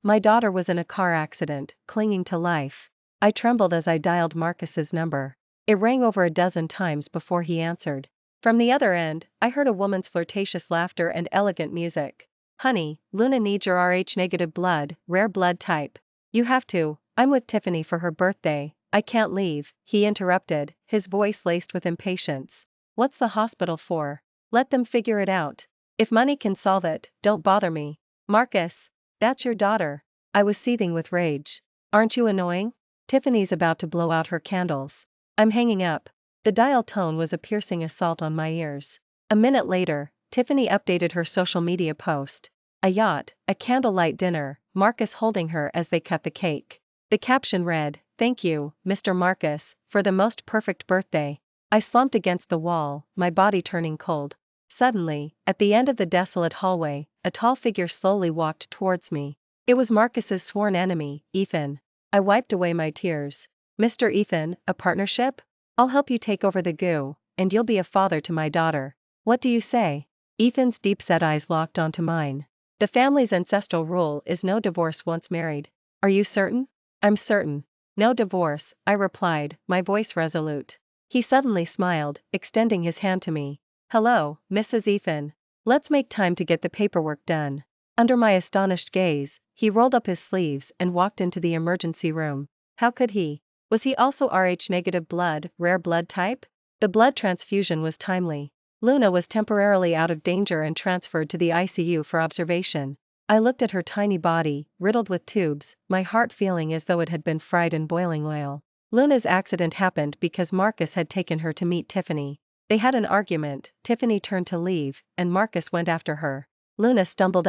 My daughter was in a car accident, clinging to life. I trembled as I dialed Marcus's number. It rang over a dozen times before he answered. From the other end, I heard a woman's flirtatious laughter and elegant music. Honey, Luna needs your Rh-negative blood, rare blood type. You have to. I'm with Tiffany for her birthday. I can't leave, he interrupted, his voice laced with impatience. What's the hospital for? Let them figure it out. If money can solve it, don't bother me. Marcus, that's your daughter. I was seething with rage. Aren't you annoying? Tiffany's about to blow out her candles. I'm hanging up. The dial tone was a piercing assault on my ears. A minute later, Tiffany updated her social media post. A yacht, a candlelight dinner, Marcus holding her as they cut the cake. The caption read, "Thank you, Mr. Marcus, for the most perfect birthday." I slumped against the wall, my body turning cold. Suddenly, at the end of the desolate hallway, a tall figure slowly walked towards me. It was Marcus's sworn enemy, Ethan. I wiped away my tears. Mr. Ethan, a partnership? I'll help you take over the goo, and you'll be a father to my daughter. What do you say? Ethan's deep-set eyes locked onto mine. The family's ancestral rule is no divorce once married. Are you certain? I'm certain. No divorce, I replied, my voice resolute. He suddenly smiled, extending his hand to me. Hello, Mrs. Ethan. Let's make time to get the paperwork done. Under my astonished gaze, he rolled up his sleeves and walked into the emergency room. How could he? Was he also Rh-negative blood, rare blood type? The blood transfusion was timely. Luna was temporarily out of danger and transferred to the ICU for observation. I looked at her tiny body, riddled with tubes, my heart feeling as though it had been fried in boiling oil. Luna's accident happened because Marcus had taken her to meet Tiffany. They had an argument, Tiffany turned to leave, and Marcus went after her. Luna stumbled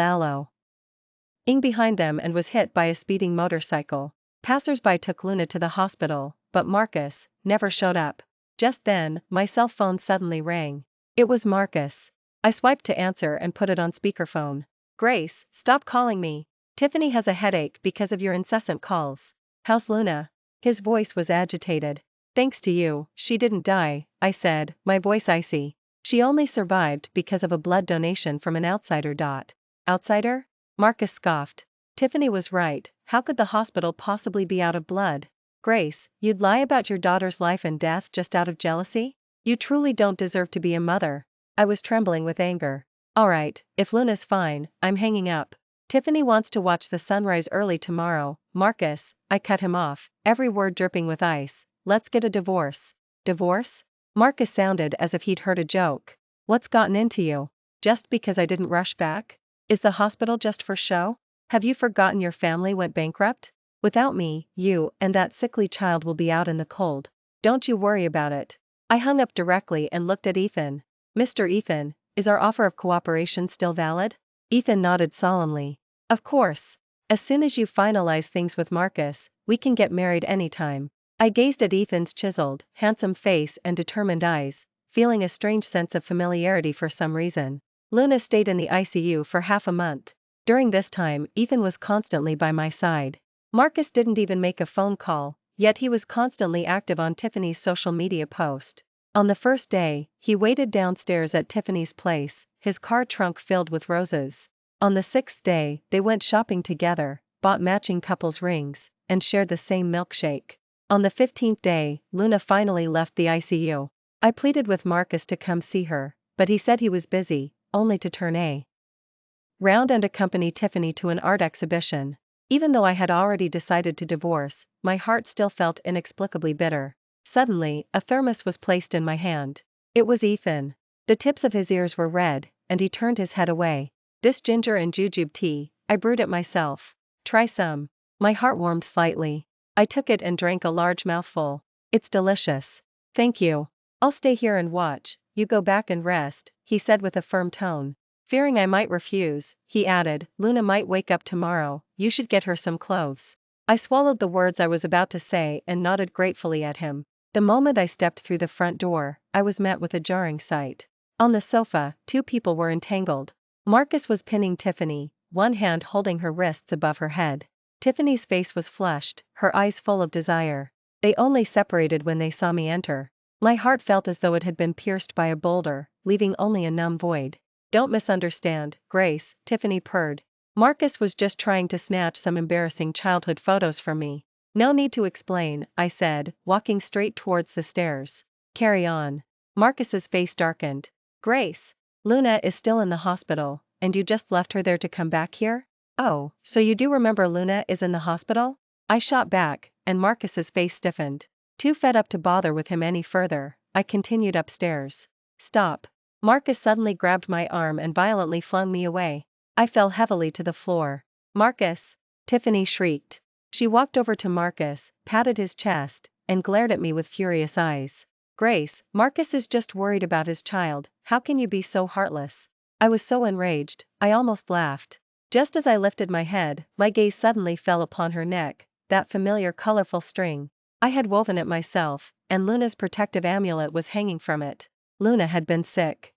ing behind them and was hit by a speeding motorcycle. Passers-by took Luna to the hospital, but Marcus never showed up. Just then, my cell phone suddenly rang. It was Marcus. I swiped to answer and put it on speakerphone. Grace, stop calling me. Tiffany has a headache because of your incessant calls. How's Luna? His voice was agitated. Thanks to you, she didn't die, I said, my voice icy. She only survived because of a blood donation from an outsider. Outsider? Marcus scoffed. Tiffany was right, how could the hospital possibly be out of blood? Grace, you'd lie about your daughter's life and death just out of jealousy? You truly don't deserve to be a mother. I was trembling with anger. Alright, if Luna's fine, I'm hanging up. Tiffany wants to watch the sunrise early tomorrow. Marcus, I cut him off, every word dripping with ice. Let's get a divorce. Divorce? Marcus sounded as if he'd heard a joke. What's gotten into you? Just because I didn't rush back? Is the hospital just for show? Have you forgotten your family went bankrupt? Without me, you and that sickly child will be out in the cold. Don't you worry about it. I hung up directly and looked at Ethan. Mr. Ethan, is our offer of cooperation still valid? Ethan nodded solemnly. Of course. As soon as you finalize things with Marcus, we can get married anytime. I gazed at Ethan's chiseled, handsome face and determined eyes, feeling a strange sense of familiarity for some reason. Luna stayed in the ICU for half a month. During this time, Ethan was constantly by my side. Marcus didn't even make a phone call, yet he was constantly active on Tiffany's social media post. On the first day, he waited downstairs at Tiffany's place, his car trunk filled with roses. On the 6th day, they went shopping together, bought matching couples rings, and shared the same milkshake. On the 15th day, Luna finally left the ICU. I pleaded with Marcus to come see her, but he said he was busy, only to turn around and accompany Tiffany to an art exhibition. Even though I had already decided to divorce, my heart still felt inexplicably bitter. Suddenly, a thermos was placed in my hand. It was Ethan. The tips of his ears were red, and he turned his head away. This ginger and jujube tea, I brewed it myself. Try some. My heart warmed slightly. I took it and drank a large mouthful. It's delicious. Thank you. I'll stay here and watch, you go back and rest, he said with a firm tone. Fearing I might refuse, he added, Luna might wake up tomorrow, you should get her some clothes. I swallowed the words I was about to say and nodded gratefully at him. The moment I stepped through the front door, I was met with a jarring sight. On the sofa, two people were entangled. Marcus was pinning Tiffany, one hand holding her wrists above her head. Tiffany's face was flushed, her eyes full of desire. They only separated when they saw me enter. My heart felt as though it had been pierced by a boulder, leaving only a numb void. Don't misunderstand, Grace, Tiffany purred. Marcus was just trying to snatch some embarrassing childhood photos from me. No need to explain, I said, walking straight towards the stairs. Carry on. Marcus's face darkened. Grace, Luna is still in the hospital, and you just left her there to come back here? Oh, so you do remember Luna is in the hospital? I shot back, and Marcus's face stiffened. Too fed up to bother with him any further, I continued upstairs. Stop. Marcus suddenly grabbed my arm and violently flung me away. I fell heavily to the floor. Marcus! Tiffany shrieked. She walked over to Marcus, patted his chest, and glared at me with furious eyes. Grace, Marcus is just worried about his child, how can you be so heartless? I was so enraged, I almost laughed. Just as I lifted my head, my gaze suddenly fell upon her neck, that familiar colorful string. I had woven it myself, and Luna's protective amulet was hanging from it. Luna had been sick.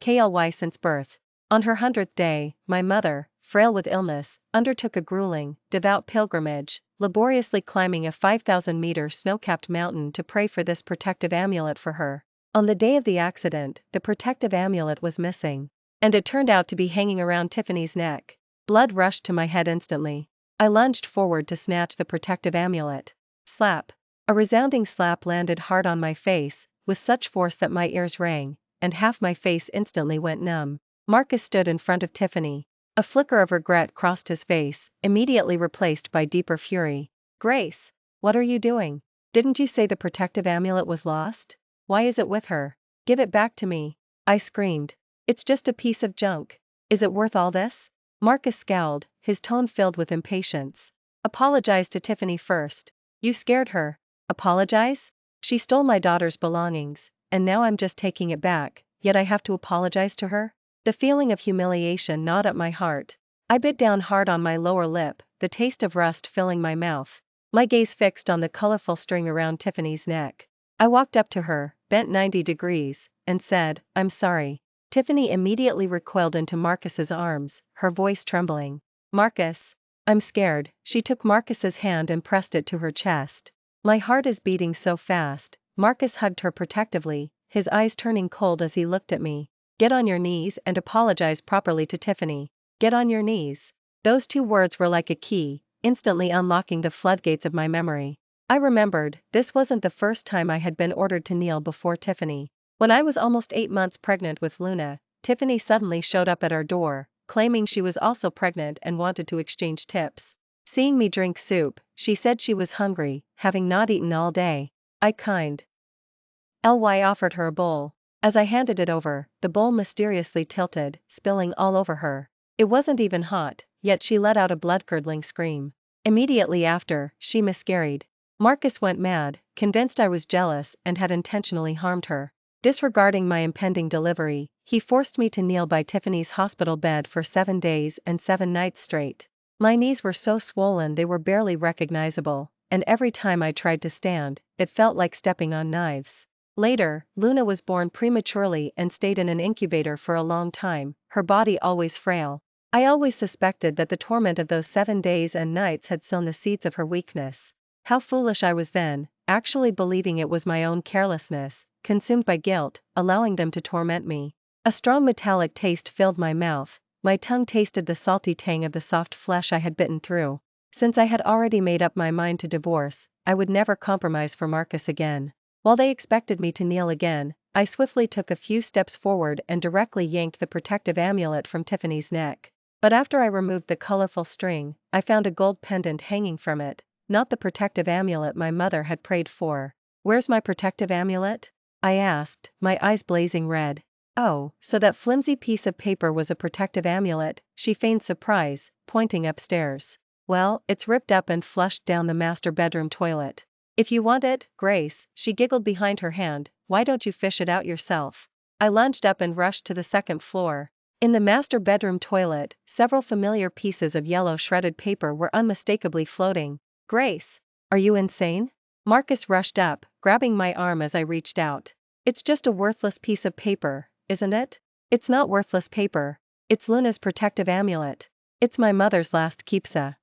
KLY since birth. On her 100th day, my mother, frail with illness, undertook a grueling, devout pilgrimage, laboriously climbing a 5,000-meter snow-capped mountain to pray for this protective amulet for her. On the day of the accident, the protective amulet was missing. And it turned out to be hanging around Tiffany's neck. Blood rushed to my head instantly. I lunged forward to snatch the protective amulet. Slap. A resounding slap landed hard on my face, with such force that my ears rang, and half my face instantly went numb. Marcus stood in front of Tiffany. A flicker of regret crossed his face, immediately replaced by deeper fury. Grace! What are you doing? Didn't you say the protective amulet was lost? Why is it with her? Give it back to me! I screamed. It's just a piece of junk. Is it worth all this? Marcus scowled, his tone filled with impatience. Apologize to Tiffany first. You scared her. Apologize? She stole my daughter's belongings, and now I'm just taking it back, yet I have to apologize to her? The feeling of humiliation gnawed at my heart. I bit down hard on my lower lip, the taste of rust filling my mouth. My gaze fixed on the colorful string around Tiffany's neck. I walked up to her, bent 90 degrees, and said, I'm sorry. Tiffany immediately recoiled into Marcus's arms, her voice trembling. Marcus! I'm scared. She took Marcus's hand and pressed it to her chest. My heart is beating so fast. Marcus hugged her protectively, his eyes turning cold as he looked at me. Get on your knees and apologize properly to Tiffany. Get on your knees. Those two words were like a key, instantly unlocking the floodgates of my memory. I remembered, this wasn't the first time I had been ordered to kneel before Tiffany. When I was almost 8 months pregnant with Luna, Tiffany suddenly showed up at our door, claiming she was also pregnant and wanted to exchange tips. Seeing me drink soup, she said she was hungry, having not eaten all day. I offered her a bowl. As I handed it over, the bowl mysteriously tilted, spilling all over her. It wasn't even hot, yet she let out a blood-curdling scream. Immediately after, she miscarried. Marcus went mad, convinced I was jealous and had intentionally harmed her. Disregarding my impending delivery, he forced me to kneel by Tiffany's hospital bed for 7 days and 7 nights straight. My knees were so swollen they were barely recognizable, and every time I tried to stand, it felt like stepping on knives. Later, Luna was born prematurely and stayed in an incubator for a long time, her body always frail. I always suspected that the torment of those 7 days and nights had sown the seeds of her weakness. How foolish I was then, actually believing it was my own carelessness, consumed by guilt, allowing them to torment me. A strong metallic taste filled my mouth, my tongue tasted the salty tang of the soft flesh I had bitten through. Since I had already made up my mind to divorce, I would never compromise for Marcus again. While they expected me to kneel again, I swiftly took a few steps forward and directly yanked the protective amulet from Tiffany's neck. But after I removed the colorful string, I found a gold pendant hanging from it, not the protective amulet my mother had prayed for. Where's my protective amulet? I asked, my eyes blazing red. Oh, so that flimsy piece of paper was a protective amulet, she feigned surprise, pointing upstairs. Well, it's ripped up and flushed down the master bedroom toilet. If you want it, Grace, she giggled behind her hand, why don't you fish it out yourself? I lunged up and rushed to the 2nd floor. In the master bedroom toilet, several familiar pieces of yellow shredded paper were unmistakably floating. Grace! Are you insane? Marcus rushed up, grabbing my arm as I reached out. It's just a worthless piece of paper, isn't it? It's not worthless paper. It's Luna's protective amulet. It's my mother's last keepsake.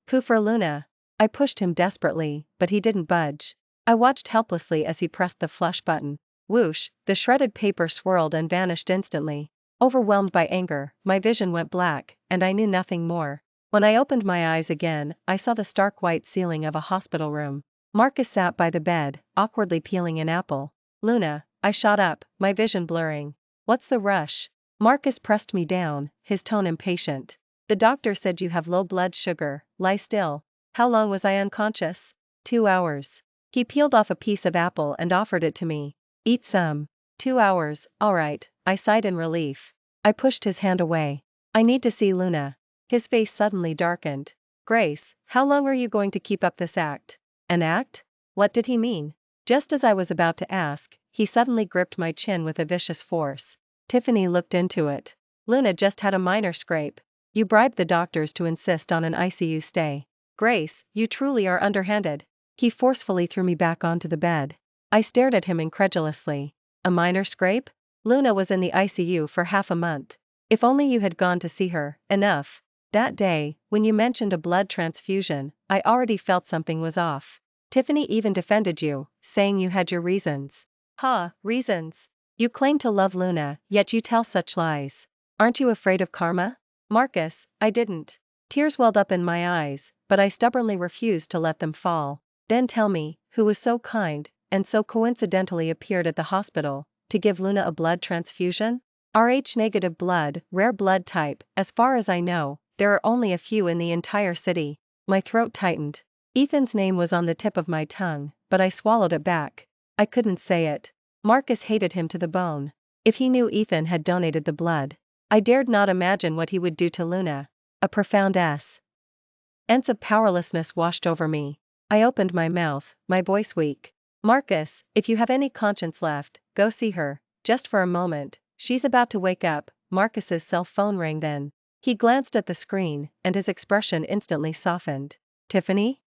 For Luna. I pushed him desperately, but he didn't budge. I watched helplessly as he pressed the flush button. Whoosh, the shredded paper swirled and vanished instantly. Overwhelmed by anger, my vision went black, and I knew nothing more. When I opened my eyes again, I saw the stark white ceiling of a hospital room. Marcus sat by the bed, awkwardly peeling an apple. Luna, I shot up, my vision blurring. What's the rush? Marcus pressed me down, his tone impatient. The doctor said you have low blood sugar, lie still. How long was I unconscious? 2 hours. He peeled off a piece of apple and offered it to me. Eat some. 2 hours, alright, I sighed in relief. I pushed his hand away. I need to see Luna. His face suddenly darkened. Grace, how long are you going to keep up this act? An act? What did he mean? Just as I was about to ask, he suddenly gripped my chin with a vicious force. Tiffany looked into it. Luna just had a minor scrape. You bribed the doctors to insist on an ICU stay. Grace, you truly are underhanded. He forcefully threw me back onto the bed. I stared at him incredulously. A minor scrape? Luna was in the ICU for half a month. If only you had gone to see her. Enough. That day, when you mentioned a blood transfusion, I already felt something was off. Tiffany even defended you, saying you had your reasons. Ha, reasons. You claim to love Luna, yet you tell such lies. Aren't you afraid of karma? Marcus, I didn't. Tears welled up in my eyes, but I stubbornly refused to let them fall. Then tell me, who was so kind, and so coincidentally appeared at the hospital, to give Luna a blood transfusion? Rh-negative blood, rare blood type, as far as I know, there are only a few in the entire city. My throat tightened. Ethan's name was on the tip of my tongue, but I swallowed it back. I couldn't say it. Marcus hated him to the bone. If he knew Ethan had donated the blood, I dared not imagine what he would do to Luna. A profound sense of powerlessness washed over me. I opened my mouth, my voice weak. Marcus, if you have any conscience left, go see her, just for a moment. She's about to wake up. Marcus's cell phone rang then. He glanced at the screen, and his expression instantly softened. Tiffany?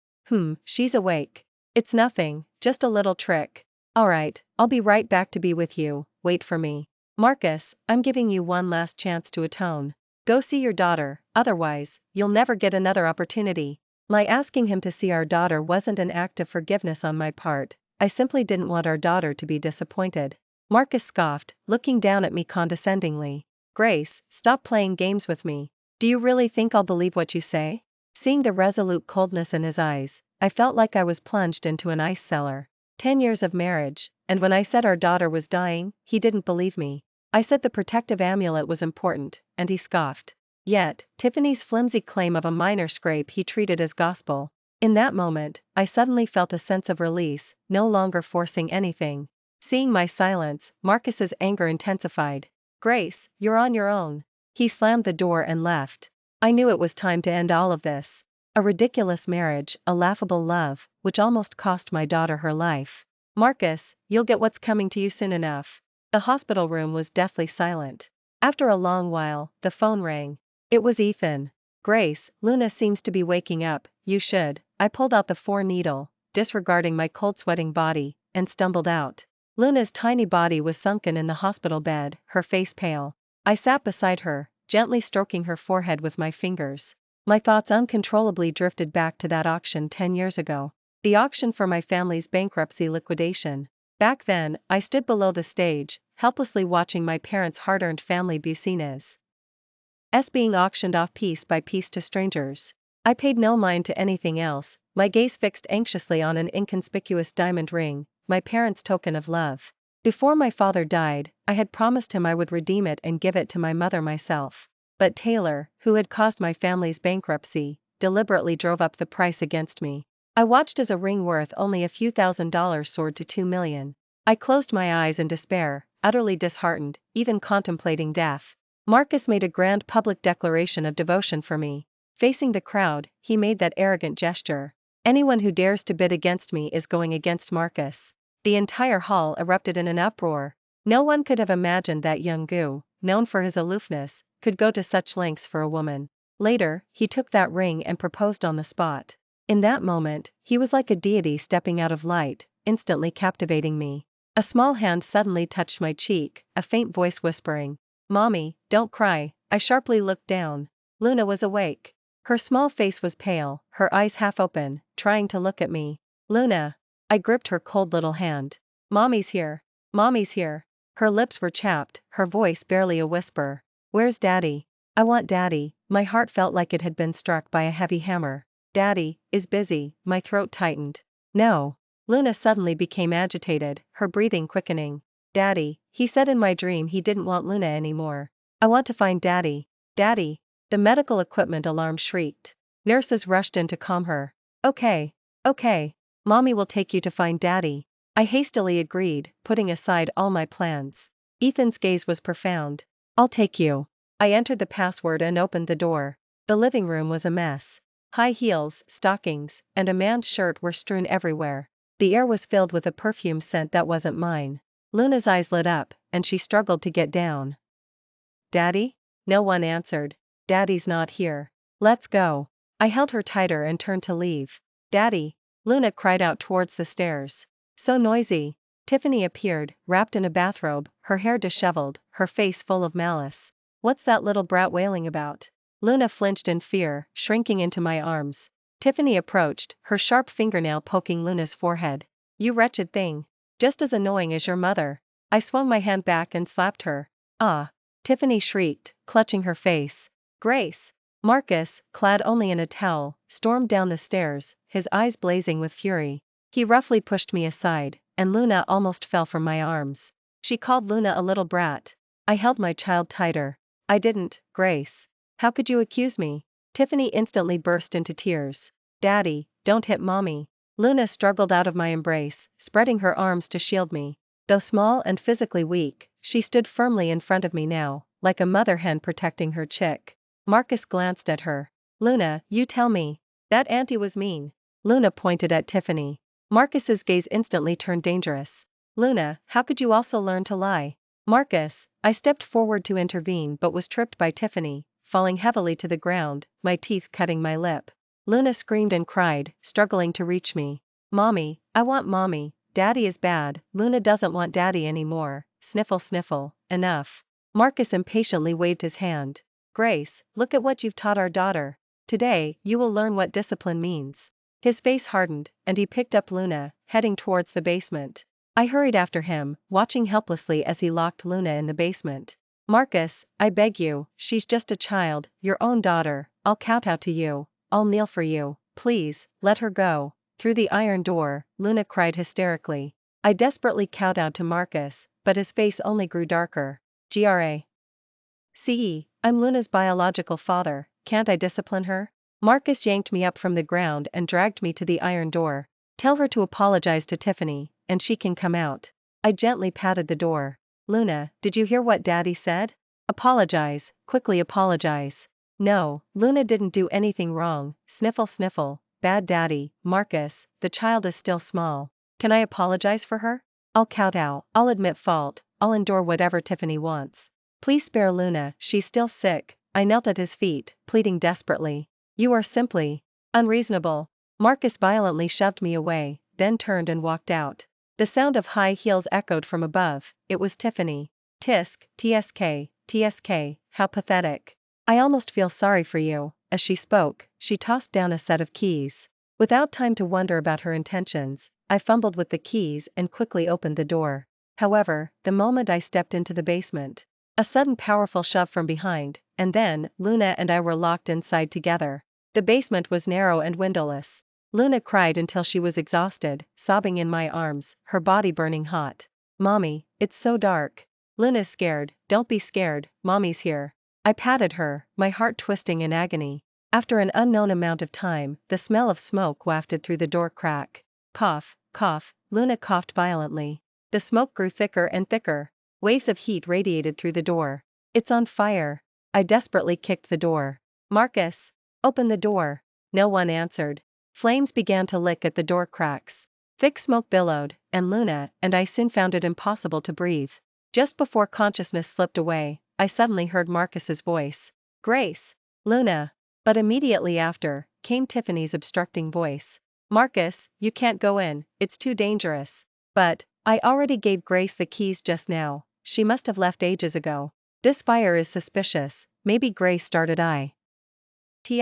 She's awake. It's nothing, just a little trick. Alright, I'll be right back to be with you, wait for me. Marcus, I'm giving you one last chance to atone. Go see your daughter, otherwise, you'll never get another opportunity. My asking him to see our daughter wasn't an act of forgiveness on my part, I simply didn't want our daughter to be disappointed. Marcus scoffed, looking down at me condescendingly. Grace, stop playing games with me. Do you really think I'll believe what you say? Seeing the resolute coldness in his eyes, I felt like I was plunged into an ice cellar. 10 years of marriage, and when I said our daughter was dying, he didn't believe me. I said the protective amulet was important, and he scoffed. Yet, Tiffany's flimsy claim of a minor scrape he treated as gospel. In that moment, I suddenly felt a sense of release, no longer forcing anything. Seeing my silence, Marcus's anger intensified. Grace, you're on your own. He slammed the door and left. I knew it was time to end all of this. A ridiculous marriage, a laughable love, which almost cost my daughter her life. Marcus, you'll get what's coming to you soon enough. The hospital room was deathly silent. After a long while, the phone rang. It was Ethan. Grace, Luna seems to be waking up, you should. I pulled out the 4-needle, disregarding my cold sweating body, and stumbled out. Luna's tiny body was sunken in the hospital bed, her face pale. I sat beside her, gently stroking her forehead with my fingers. My thoughts uncontrollably drifted back to that auction 10 years ago. The auction for my family's bankruptcy liquidation. Back then, I stood below the stage, helplessly watching my parents' hard-earned family business being auctioned off piece by piece to strangers. I paid no mind to anything else, my gaze fixed anxiously on an inconspicuous diamond ring, my parents' token of love. Before my father died, I had promised him I would redeem it and give it to my mother myself. But Taylor, who had caused my family's bankruptcy, deliberately drove up the price against me. I watched as a ring worth only a few $1,000s soared to $2 million. I closed my eyes in despair, utterly disheartened, even contemplating death. Marcus made a grand public declaration of devotion for me. Facing the crowd, he made that arrogant gesture. Anyone who dares to bid against me is going against Marcus. The entire hall erupted in an uproar. No one could have imagined that young Gu, known for his aloofness, could go to such lengths for a woman. Later, he took that ring and proposed on the spot. In that moment, he was like a deity stepping out of light, instantly captivating me. A small hand suddenly touched my cheek, a faint voice whispering, "Mommy, don't cry." I sharply looked down. Luna was awake. Her small face was pale, her eyes half open, trying to look at me. Luna. I gripped her cold little hand. Mommy's here. Mommy's here. Her lips were chapped, her voice barely a whisper. Where's Daddy? I want Daddy. My heart felt like it had been struck by a heavy hammer. Daddy is busy, my throat tightened. No. Luna suddenly became agitated, her breathing quickening. Daddy, he said in my dream he didn't want Luna anymore. I want to find Daddy. Daddy. The medical equipment alarm shrieked. Nurses rushed in to calm her. Okay. Okay. Mommy will take you to find Daddy. I hastily agreed, putting aside all my plans. Ethan's gaze was profound. I'll take you. I entered the password and opened the door. The living room was a mess. High heels, stockings, and a man's shirt were strewn everywhere. The air was filled with a perfume scent that wasn't mine. Luna's eyes lit up, and she struggled to get down. Daddy? No one answered. Daddy's not here. Let's go. I held her tighter and turned to leave. Daddy! Luna cried out towards the stairs. So noisy. Tiffany appeared, wrapped in a bathrobe, her hair disheveled, her face full of malice. What's that little brat wailing about? Luna flinched in fear, shrinking into my arms. Tiffany approached, her sharp fingernail poking Luna's forehead. You wretched thing. Just as annoying as your mother. I swung my hand back and slapped her. Ah! Tiffany shrieked, clutching her face. Grace! Marcus, clad only in a towel, stormed down the stairs, his eyes blazing with fury. He roughly pushed me aside, and Luna almost fell from my arms. She called Luna a little brat. I held my child tighter. I didn't, Grace. How could you accuse me? Tiffany instantly burst into tears. Daddy, don't hit Mommy. Luna struggled out of my embrace, spreading her arms to shield me. Though small and physically weak, she stood firmly in front of me now, like a mother hen protecting her chick. Marcus glanced at her. Luna, you tell me. That auntie was mean. Luna pointed at Tiffany. Marcus's gaze instantly turned dangerous. Luna, how could you also learn to lie? Marcus, I stepped forward to intervene but was tripped by Tiffany, falling heavily to the ground, my teeth cutting my lip. Luna screamed and cried, struggling to reach me. Mommy, I want Mommy. Daddy is bad. Luna doesn't want Daddy anymore. Sniffle sniffle, enough. Marcus impatiently waved his hand. Grace, look at what you've taught our daughter. Today, you will learn what discipline means. His face hardened, and he picked up Luna, heading towards the basement. I hurried after him, watching helplessly as he locked Luna in the basement. Marcus, I beg you, she's just a child, your own daughter. I'll kowtow to you. I'll kneel for you. Please, let her go. Through the iron door, Luna cried hysterically. I desperately kowtowed to Marcus, but his face only grew darker. Gra. I'm Luna's biological father, can't I discipline her? Marcus yanked me up from the ground and dragged me to the iron door. Tell her to apologize to Tiffany, and she can come out. I gently patted the door. Luna, did you hear what Daddy said? Apologize, quickly apologize. No, Luna didn't do anything wrong. Sniffle sniffle. Bad Daddy. Marcus, the child is still small. Can I apologize for her? I'll kowtow, I'll admit fault, I'll endure whatever Tiffany wants. Please spare Luna, she's still sick. I knelt at his feet, pleading desperately. You are simply unreasonable. Marcus violently shoved me away, then turned and walked out. The sound of high heels echoed from above. It was Tiffany. Tisk, tsk, how pathetic. I almost feel sorry for you. As she spoke, she tossed down a set of keys. Without time to wonder about her intentions, I fumbled with the keys and quickly opened the door. However, the moment I stepped into the basement, a sudden powerful shove from behind, and then, Luna and I were locked inside together. The basement was narrow and windowless. Luna cried until she was exhausted, sobbing in my arms, her body burning hot. Mommy, it's so dark. Luna's scared. Don't be scared, Mommy's here. I patted her, my heart twisting in agony. After an unknown amount of time, the smell of smoke wafted through the door crack. Cough, cough, Luna coughed violently. The smoke grew thicker and thicker. Waves of heat radiated through the door. It's on fire. I desperately kicked the door. Marcus, open the door. No one answered. Flames began to lick at the door cracks. Thick smoke billowed, and Luna and I soon found it impossible to breathe. Just before consciousness slipped away, I suddenly heard Marcus's voice. Grace. Luna. But immediately after, came Tiffany's obstructing voice. Marcus, you can't go in, it's too dangerous. But, I already gave Grace the keys just now. She must have left ages ago. This fire is suspicious. Maybe Grace started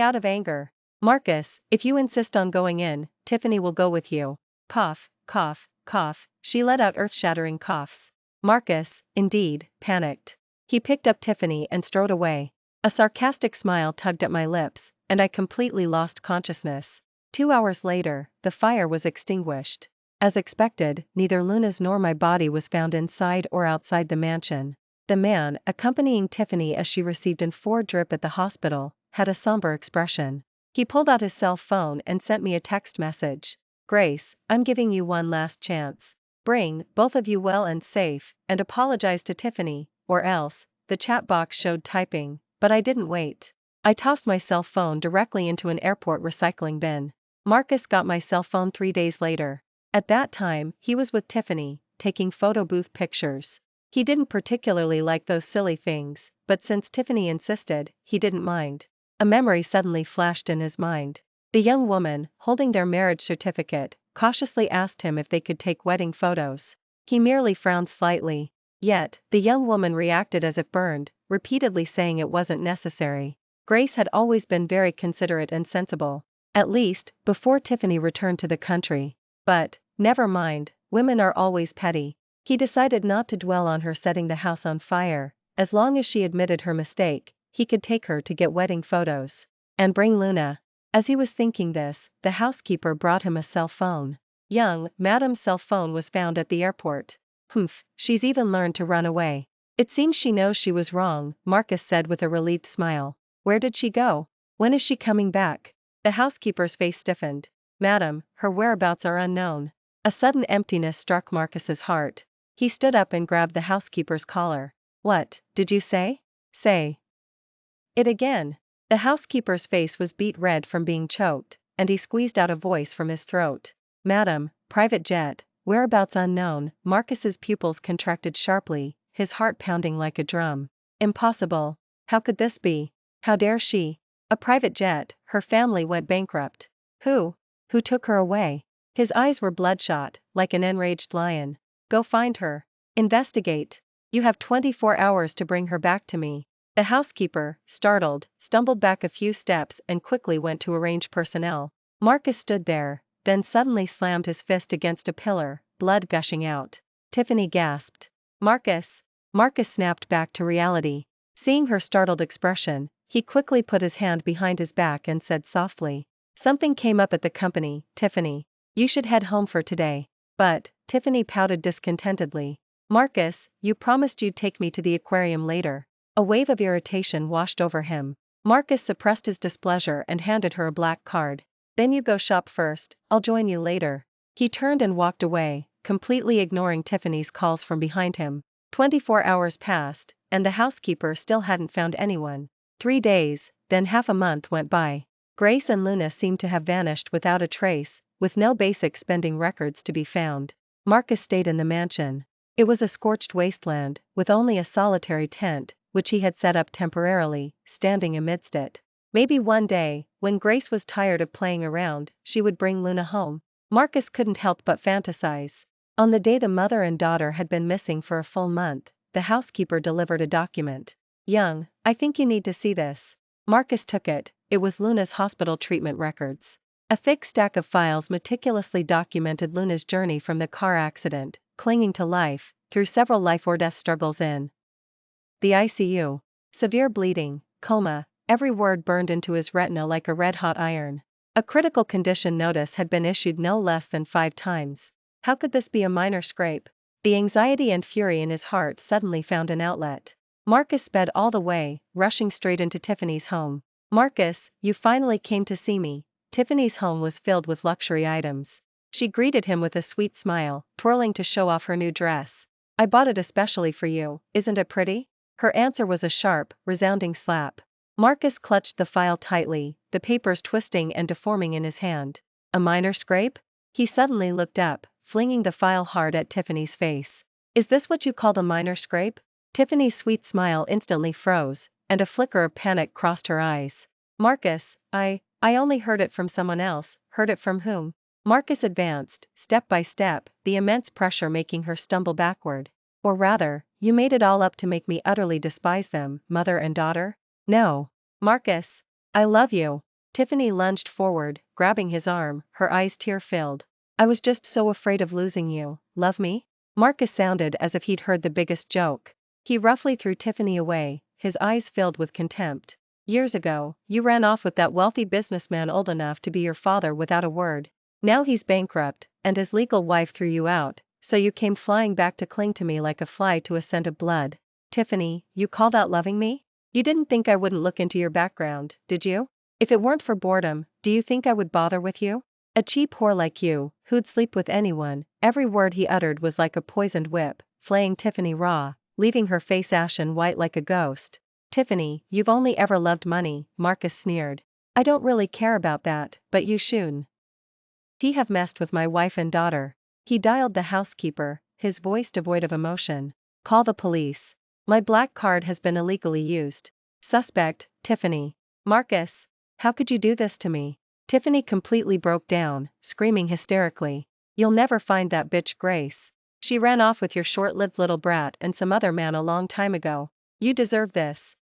out of anger. Marcus, if you insist on going in, Tiffany will go with you. Cough, cough, cough. She let out earth-shattering coughs. Marcus, indeed, panicked. He picked up Tiffany and strode away. A sarcastic smile tugged at my lips, and I completely lost consciousness. 2 hours later, the fire was extinguished. As expected, neither Luna's nor my body was found inside or outside the mansion. The man, accompanying Tiffany as she received an 4 drip at the hospital, had a somber expression. He pulled out his cell phone and sent me a text message. Grace, I'm giving you one last chance. Bring both of you well and safe, and apologize to Tiffany, or else. The chat box showed typing, but I didn't wait. I tossed my cell phone directly into an airport recycling bin. Marcus got my cell phone 3 days later. At that time, he was with Tiffany, taking photo booth pictures. He didn't particularly like those silly things, but since Tiffany insisted, he didn't mind. A memory suddenly flashed in his mind. The young woman, holding their marriage certificate, cautiously asked him if they could take wedding photos. He merely frowned slightly. Yet, the young woman reacted as if burned, repeatedly saying it wasn't necessary. Grace had always been very considerate and sensible. At least, before Tiffany returned to the country. But, never mind, women are always petty. He decided not to dwell on her setting the house on fire. As long as she admitted her mistake, he could take her to get wedding photos. And bring Luna. As he was thinking this, the housekeeper brought him a cell phone. Young Madame's cell phone was found at the airport. Humph, she's even learned to run away. It seems she knows she was wrong, Marcus said with a relieved smile. Where did she go? When is she coming back? The housekeeper's face stiffened. Madam, her whereabouts are unknown. A sudden emptiness struck Marcus's heart. He stood up and grabbed the housekeeper's collar. What did you say? Say it again. The housekeeper's face was beet red from being choked, and he squeezed out a voice from his throat. Madam, private jet, whereabouts unknown. Marcus's pupils contracted sharply, his heart pounding like a drum. Impossible. How could this be? How dare she? A private jet, her family went bankrupt. Who? Who took her away? His eyes were bloodshot, like an enraged lion. Go find her. Investigate. You have 24 hours to bring her back to me. The housekeeper, startled, stumbled back a few steps and quickly went to arrange personnel. Marcus stood there, then suddenly slammed his fist against a pillar, blood gushing out. Tiffany gasped. Marcus! Marcus snapped back to reality. Seeing her startled expression, he quickly put his hand behind his back and said softly. Something came up at the company, Tiffany. You should head home for today. But, Tiffany pouted discontentedly. Marcus, you promised you'd take me to the aquarium later. A wave of irritation washed over him. Marcus suppressed his displeasure and handed her a black card. Then you go shop first, I'll join you later. He turned and walked away, completely ignoring Tiffany's calls from behind him. 24 hours passed, and the housekeeper still hadn't found anyone. 3 days, then half a month went by. Grace and Luna seemed to have vanished without a trace, with no basic spending records to be found. Marcus stayed in the mansion. It was a scorched wasteland, with only a solitary tent, which he had set up temporarily, standing amidst it. Maybe one day, when Grace was tired of playing around, she would bring Luna home. Marcus couldn't help but fantasize. On the day the mother and daughter had been missing for a full month, the housekeeper delivered a document. Young, I think you need to see this. Marcus took it. It was Luna's hospital treatment records. A thick stack of files meticulously documented Luna's journey from the car accident, clinging to life, through several life-or-death struggles in the ICU. Severe bleeding, coma, every word burned into his retina like a red-hot iron. A critical condition notice had been issued no less than 5 times. How could this be a minor scrape? The anxiety and fury in his heart suddenly found an outlet. Marcus sped all the way, rushing straight into Tiffany's home. Marcus, you finally came to see me. Tiffany's home was filled with luxury items. She greeted him with a sweet smile, twirling to show off her new dress. I bought it especially for you, isn't it pretty? Her answer was a sharp, resounding slap. Marcus clutched the file tightly, the papers twisting and deforming in his hand. A minor scrape? He suddenly looked up, flinging the file hard at Tiffany's face. Is this what you called a minor scrape? Tiffany's sweet smile instantly froze, and a flicker of panic crossed her eyes. Marcus, I only heard it from someone else. Heard it from whom? Marcus advanced, step by step, the immense pressure making her stumble backward. Or rather, you made it all up to make me utterly despise them, mother and daughter? No. Marcus, I love you. Tiffany lunged forward, grabbing his arm, her eyes tear-filled. I was just so afraid of losing you. Love me? Marcus sounded as if he'd heard the biggest joke. He roughly threw Tiffany away, his eyes filled with contempt. Years ago, you ran off with that wealthy businessman old enough to be your father without a word. Now he's bankrupt, and his legal wife threw you out, so you came flying back to cling to me like a fly to a scent of blood. Tiffany, you call that loving me? You didn't think I wouldn't look into your background, did you? If it weren't for boredom, do you think I would bother with you? A cheap whore like you, who'd sleep with anyone. Every word he uttered was like a poisoned whip, flaying Tiffany raw, leaving her face ashen white like a ghost. Tiffany, you've only ever loved money, Marcus sneered. I don't really care about that, but you shouldn't. He have messed with my wife and daughter. He dialed the housekeeper, his voice devoid of emotion. Call the police. My black card has been illegally used. Suspect, Tiffany. Marcus, how could you do this to me? Tiffany completely broke down, screaming hysterically. You'll never find that bitch Grace. She ran off with your short-lived little brat and some other man a long time ago. You deserve this.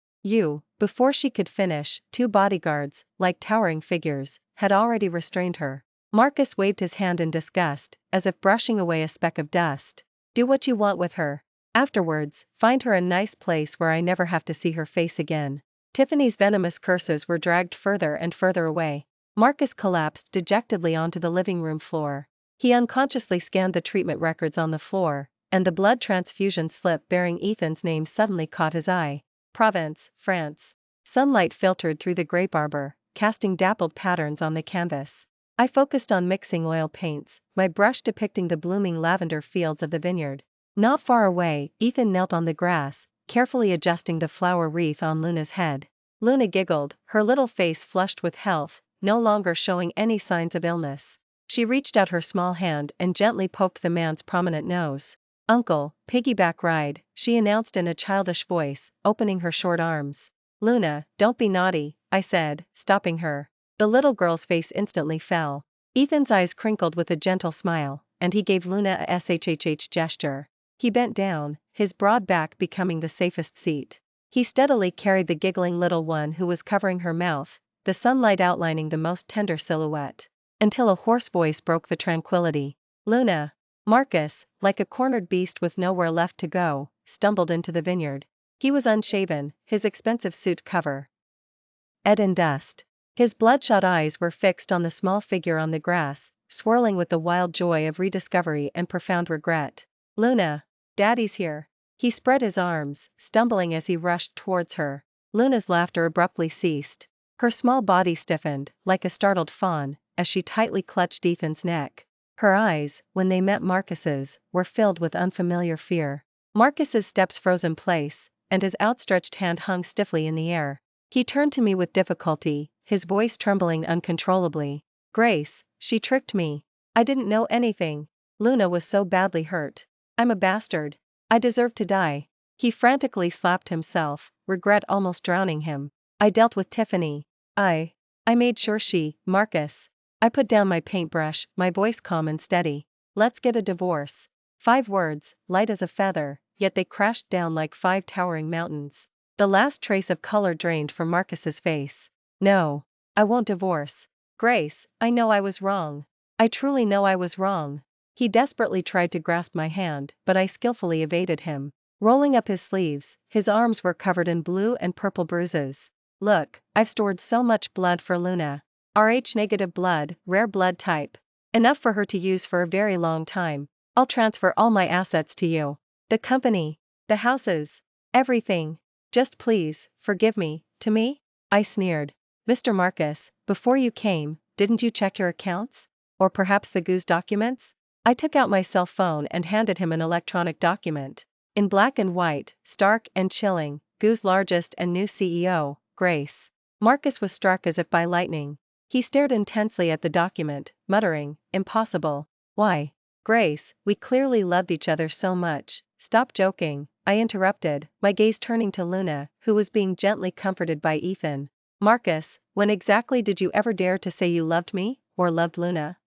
Before she could finish, 2 bodyguards, like towering figures, had already restrained her. Marcus waved his hand in disgust, as if brushing away a speck of dust. Do what you want with her. Afterwards, find her a nice place where I never have to see her face again. Tiffany's venomous curses were dragged further and further away. Marcus collapsed dejectedly onto the living room floor. He unconsciously scanned the treatment records on the floor, and the blood transfusion slip bearing Ethan's name suddenly caught his eye. Provence, France. Sunlight filtered through the grape arbor, casting dappled patterns on the canvas. I focused on mixing oil paints, my brush depicting the blooming lavender fields of the vineyard. Not far away, Ethan knelt on the grass, carefully adjusting the flower wreath on Luna's head. Luna giggled, her little face flushed with health, no longer showing any signs of illness. She reached out her small hand and gently poked the man's prominent nose. Uncle, piggyback ride, she announced in a childish voice, opening her short arms. Luna, don't be naughty, I said, stopping her. The little girl's face instantly fell. Ethan's eyes crinkled with a gentle smile, and he gave Luna a SHHH gesture. He bent down, his broad back becoming the safest seat. He steadily carried the giggling little one who was covering her mouth, the sunlight outlining the most tender silhouette, until a hoarse voice broke the tranquility. Luna. Marcus, like a cornered beast with nowhere left to go, stumbled into the vineyard. He was unshaven, his expensive suit covered in dust. His bloodshot eyes were fixed on the small figure on the grass, swirling with the wild joy of rediscovery and profound regret. Luna. Daddy's here. He spread his arms, stumbling as he rushed towards her. Luna's laughter abruptly ceased. Her small body stiffened, like a startled fawn, as she tightly clutched Ethan's neck. Her eyes, when they met Marcus's, were filled with unfamiliar fear. Marcus's steps froze in place, and his outstretched hand hung stiffly in the air. He turned to me with difficulty, his voice trembling uncontrollably. Grace, she tricked me. I didn't know anything. Luna was so badly hurt. I'm a bastard. I deserve to die. He frantically slapped himself, regret almost drowning him. I dealt with Tiffany. I made sure Marcus. I put down my paintbrush, my voice calm and steady. Let's get a divorce. 5 words, light as a feather, yet they crashed down like 5 towering mountains. The last trace of color drained from Marcus's face. No. I won't divorce. Grace, I know I was wrong. I truly know I was wrong. He desperately tried to grasp my hand, but I skillfully evaded him. Rolling up his sleeves, his arms were covered in blue and purple bruises. Look, I've stored so much blood for Luna. Rh-negative blood, rare blood type. Enough for her to use for a very long time. I'll transfer all my assets to you. The company, the houses, everything. Just please, forgive me, to me? I sneered. Mr. Marcus, before you came, didn't you check your accounts? Or perhaps the Goose documents? I took out my cell phone and handed him an electronic document. In black and white, stark and chilling, Goo's largest and new CEO, Grace. Marcus was struck as if by lightning. He stared intensely at the document, muttering, impossible. Why? Grace, we clearly loved each other so much. Stop joking, I interrupted, my gaze turning to Luna, who was being gently comforted by Ethan. Marcus, when exactly did you ever dare to say you loved me, or loved Luna?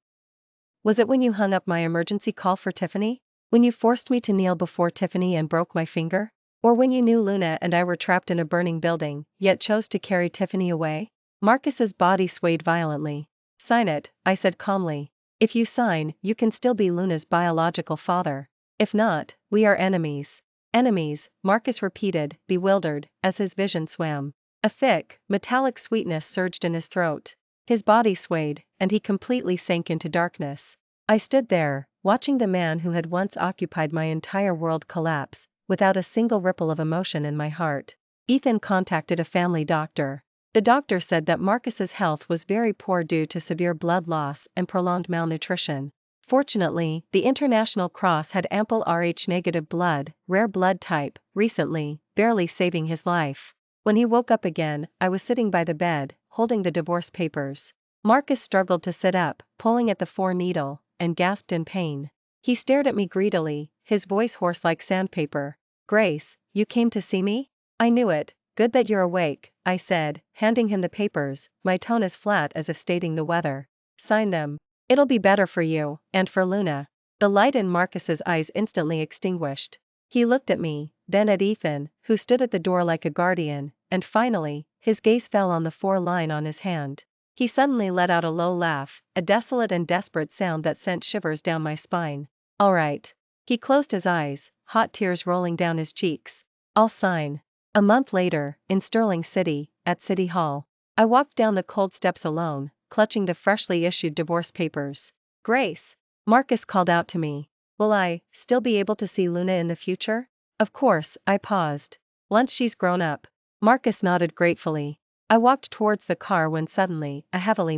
Was it when you hung up my emergency call for Tiffany? When you forced me to kneel before Tiffany and broke my finger? Or when you knew Luna and I were trapped in a burning building, yet chose to carry Tiffany away? Marcus's body swayed violently. Sign it, I said calmly. If you sign, you can still be Luna's biological father. If not, we are enemies. Enemies, Marcus repeated, bewildered, as his vision swam. A thick, metallic sweetness surged in his throat. His body swayed, and he completely sank into darkness. I stood there, watching the man who had once occupied my entire world collapse, without a single ripple of emotion in my heart. Ethan contacted a family doctor. The doctor said that Marcus's health was very poor due to severe blood loss and prolonged malnutrition. Fortunately, the International Cross had ample Rh-negative blood, rare blood type, recently, barely saving his life. When he woke up again, I was sitting by the bed, holding the divorce papers. Marcus struggled to sit up, pulling at the 4-needle, and gasped in pain. He stared at me greedily, his voice hoarse like sandpaper. "Grace, you came to see me?" "I knew it. Good that you're awake," I said, handing him the papers, my tone as flat as if stating the weather. "Sign them. It'll be better for you, and for Luna." The light in Marcus's eyes instantly extinguished. He looked at me, then at Ethan, who stood at the door like a guardian, and finally, his gaze fell on the 4-line on his hand. He suddenly let out a low laugh, a desolate and desperate sound that sent shivers down my spine. "All right." He closed his eyes, hot tears rolling down his cheeks. "I'll sign." A month later, in Sterling City, at City Hall, I walked down the cold steps alone, clutching the freshly issued divorce papers. "Grace!" Marcus called out to me. "Will I still be able to see Luna in the future?" "Of course," I paused. "Once she's grown up." Marcus nodded gratefully. I walked towards the car when suddenly, a heavily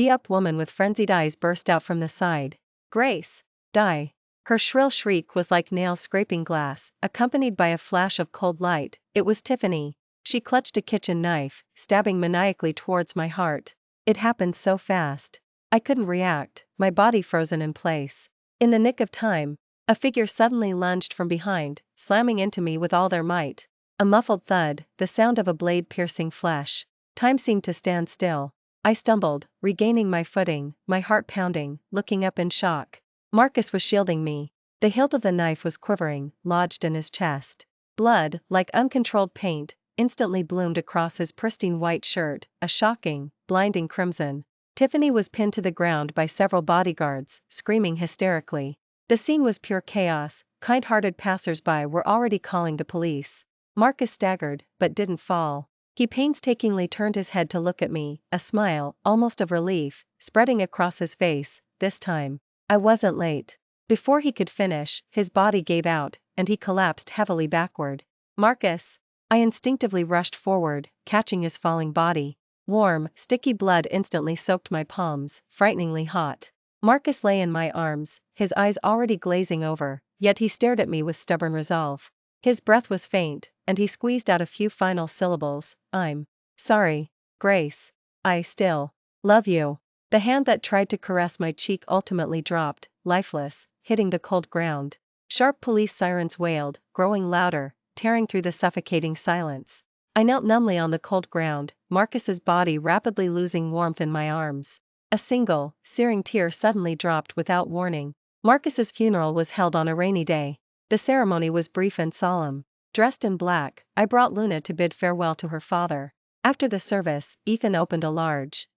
up woman with frenzied eyes burst out from the side. "Grace! Die!" Her shrill shriek was like nails scraping glass, accompanied by a flash of cold light. It was Tiffany. She clutched a kitchen knife, stabbing maniacally towards my heart. It happened so fast. I couldn't react, my body frozen in place. In the nick of time, a figure suddenly lunged from behind, slamming into me with all their might. A muffled thud, the sound of a blade piercing flesh. Time seemed to stand still. I stumbled, regaining my footing, my heart pounding, looking up in shock. Marcus was shielding me. The hilt of the knife was quivering, lodged in his chest. Blood, like uncontrolled paint, instantly bloomed across his pristine white shirt, a shocking, blinding crimson. Tiffany was pinned to the ground by several bodyguards, screaming hysterically. The scene was pure chaos. Kind-hearted passers-by were already calling the police. Marcus staggered, but didn't fall. He painstakingly turned his head to look at me, a smile, almost of relief, spreading across his face. This time, I wasn't late. Before he could finish, his body gave out, and he collapsed heavily backward. "Marcus!" I instinctively rushed forward, catching his falling body. Warm, sticky blood instantly soaked my palms, frighteningly hot. Marcus lay in my arms, his eyes already glazing over, yet he stared at me with stubborn resolve. His breath was faint, and he squeezed out a few final syllables. "I'm sorry, Grace. I still love you." The hand that tried to caress my cheek ultimately dropped, lifeless, hitting the cold ground. Sharp police sirens wailed, growing louder, tearing through the suffocating silence. I knelt numbly on the cold ground, Marcus's body rapidly losing warmth in my arms. A single, searing tear suddenly dropped without warning. Marcus's funeral was held on a rainy day. The ceremony was brief and solemn. Dressed in black, I brought Luna to bid farewell to her father. After the service, Ethan opened a large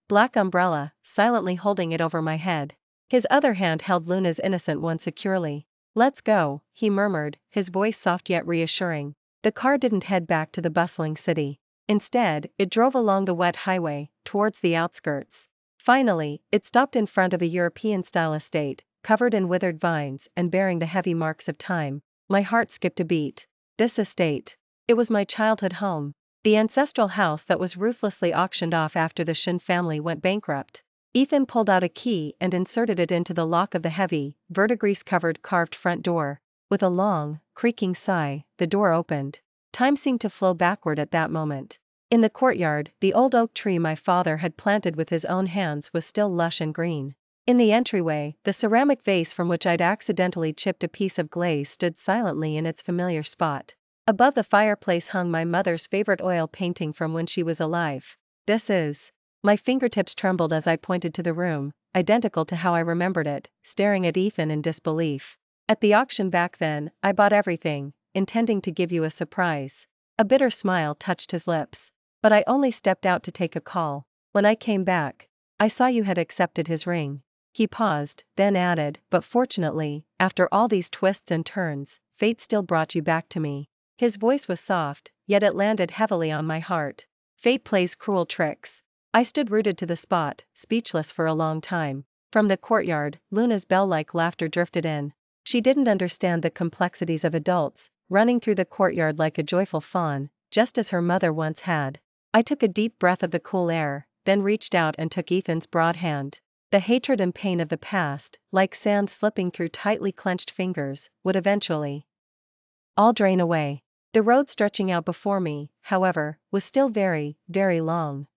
black umbrella, silently holding it over my head. His other hand held Luna's innocent one securely. "Let's go," he murmured, his voice soft yet reassuring. The car didn't head back to the bustling city. Instead, it drove along the wet highway, towards the outskirts. Finally, it stopped in front of a European-style estate, covered in withered vines and bearing the heavy marks of time. My heart skipped a beat. This estate. It was my childhood home. The ancestral house that was ruthlessly auctioned off after the Shin family went bankrupt. Ethan pulled out a key and inserted it into the lock of the heavy, verdigris-covered carved front door. With a long, creaking sigh, the door opened. Time seemed to flow backward at that moment. In the courtyard, the old oak tree my father had planted with his own hands was still lush and green. In the entryway, the ceramic vase from which I'd accidentally chipped a piece of glaze stood silently in its familiar spot. Above the fireplace hung my mother's favorite oil painting from when she was alive. "This is." My fingertips trembled as I pointed to the room, identical to how I remembered it, staring at Ethan in disbelief. "At the auction back then, I bought everything, intending to give you a surprise." A bitter smile touched his lips. "But I only stepped out to take a call. When I came back, I saw you had accepted his ring." He paused, then added, but fortunately, after all these twists and turns, fate still brought you back to me. His voice was soft, yet it landed heavily on my heart. Fate plays cruel tricks. I stood rooted to the spot, speechless for a long time. From the courtyard, Luna's bell-like laughter drifted in. She didn't understand the complexities of adults, running through the courtyard like a joyful fawn, just as her mother once had. I took a deep breath of the cool air, then reached out and took Ethan's broad hand. The hatred and pain of the past, like sand slipping through tightly clenched fingers, would eventually all drain away. The road stretching out before me, however, was still very, very long.